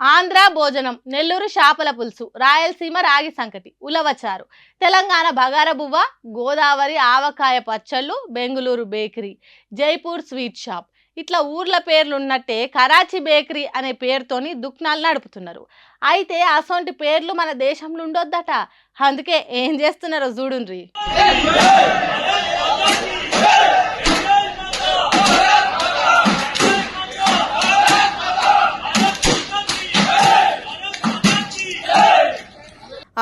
ఆంధ్ర భోజనం, నెల్లూరు చేపల పులుసు, రాయలసీమ రాగి సంకటి, ఉలవచారు, తెలంగాణ బగారబువ్వ, గోదావరి ఆవకాయ పచ్చళ్ళు, Bengaluru bakery, Jaipur sweet shop. ఇట్లా ఊర్ల పేర్లు ఉన్నట్టే కరాచీ బేకరీ అనే పేరుతోని దుకాణాలు నడుపుతున్నారు. అయితే అసొంటి పేర్లు మన దేశంలో ఉండొద్దట. అందుకే ఏం చేస్తున్నారో చూడుండ్రి.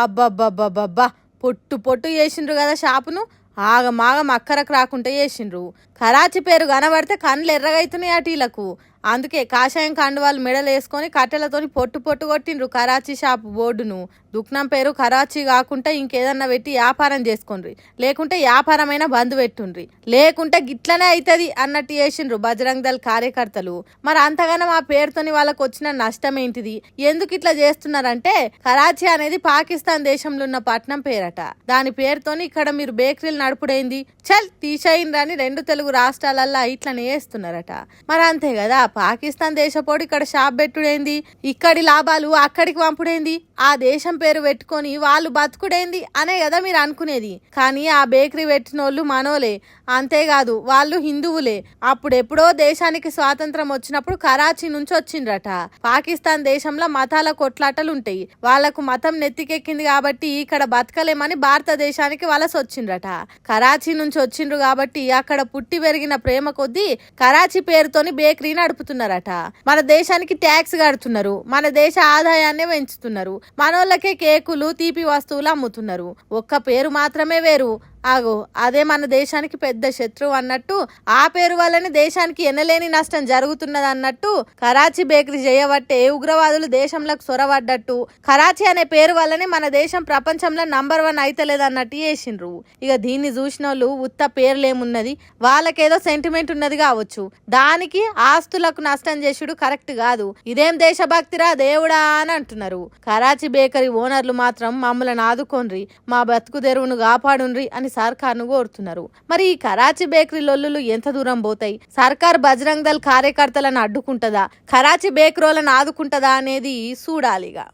అబ్బబ్బబ్బబ్బబ్బా, పొట్టు పొట్టు చేసిండ్రు కదా షాపును. ఆగమాగం అక్కరకు రాకుంటే చేసిండ్రు. కరాచీ పేరు కనబడితే కళ్ళు ఎర్రగైతున్నాయి అటీలకు. అందుకే కాషాయం కండువాళ్ళు మెడలు వేసుకొని కట్టెలతోని పొట్టు పొట్టు కొట్టిండ్రు కరాచీ షాప్ బోర్డును. దుకాణం పేరు కరాచీ కాకుండా ఇంకేదన్నా పెట్టి వ్యాపారం చేసుకోండ్రి, లేకుంటే వ్యాపారమైన బంద్ పెట్టుండ్రి, లేకుంటే గిట్లనే అవుతుంది అన్నట్టు చేసిండ్రు బజరంగ్ దళ్ కార్యకర్తలు. మరి అంతగానో ఆ పేరుతోని వాళ్ళకు వచ్చిన నష్టం ఏంటిది, ఎందుకు ఇట్లా చేస్తున్నారంటే కరాచీ అనేది పాకిస్తాన్ దేశంలో ఉన్న పట్నం పేరట. దాని పేరుతోని ఇక్కడ మీరు బేకరీలు నడుపుడైంది, చల్ తీసేయండి రెండు తెలుగు రాష్ట్రాలల్లో ఇట్లనే వేస్తున్నారట. మరి అంతే కదా, పాకిస్తాన్ దేశపోడు ఇక్కడ షాప్ పెట్టుడైంది, ఇక్కడి లాభాలు అక్కడికి పంపుడైంది, ఆ దేశం పేరు పెట్టుకొని వాళ్ళు బతుకుడైంది అనే కదా మీరు అనుకునేది. కానీ ఆ బేకరీ పెట్టిన వాళ్ళు మనోలే, అంతేకాదు వాళ్ళు హిందువులే. అప్పుడెప్పుడో దేశానికి స్వాతంత్రం వచ్చినప్పుడు కరాచీ నుంచి వచ్చిండ్రట. పాకిస్తాన్ దేశంలో మతాల కొట్లాటలు ఉంటాయి, వాళ్లకు మతం నెత్తికెక్కింది కాబట్టి ఇక్కడ బతకలేమని భారతదేశానికి వలస వచ్చిండ్రట. కరాచీ నుంచి వచ్చిండ్రు కాబట్టి అక్కడ పుట్టి పెరిగిన ప్రేమ కొద్దీ కరాచీ పేరుతోని బేకరీ నడుపుతున్నారట. మన దేశానికి ట్యాక్స్ కడుతున్నారు, మన దేశ ఆదాయాన్ని పెంచుతున్నారు, మనోళ్ళకే కేకులు తీపి వస్తువులు అమ్ముతున్నారు. ఒక్క పేరు మాత్రమే వేరు. ఆగో అదే మన దేశానికి పెద్ద శత్రువు అన్నట్టు, ఆ పేరు వల్లనే దేశానికి ఎనలేని నష్టం జరుగుతున్నది అన్నట్టు కరాచీ బేకరీ చేయబట్టే ఉగ్రవాదులు దేశంలోకి సొరబడ్డట్టు, కరాచీ అనే పేరు వల్లనే మన దేశం ప్రపంచంలో నంబర్ 1 అయితలేదు అన్నట్టు చేసిండ్రు. ఇక దీన్ని చూసిన వాళ్ళు ఉత్త పేర్లేమున్నది, వాళ్ళకేదో సెంటిమెంట్ ఉన్నది కావచ్చు, దానికి ఆస్తులకు నష్టం చేసుడు కరెక్ట్ కాదు. ఇదేం దేశభక్తిరా దేవుడా అని అంటున్నారు. కరాచీ బేకరీ ఓనర్లు మాత్రం మమ్మల్ని ఆదుకోండ్రి, మా బతుకు తెరువును కాపాడుండ్రి అని సర్కార్ను కోరుతున్నారు. మరి ఈ కరాచీ బేకరీ లొల్లులు ఎంత దూరం పోతాయి? సర్కార్ బజరంగ్ దళ్ కార్యకర్తలను అడ్డుకుంటదా, కరాచీ బేకరీలను ఆదుకుంటదా అనేది చూడాలిగా.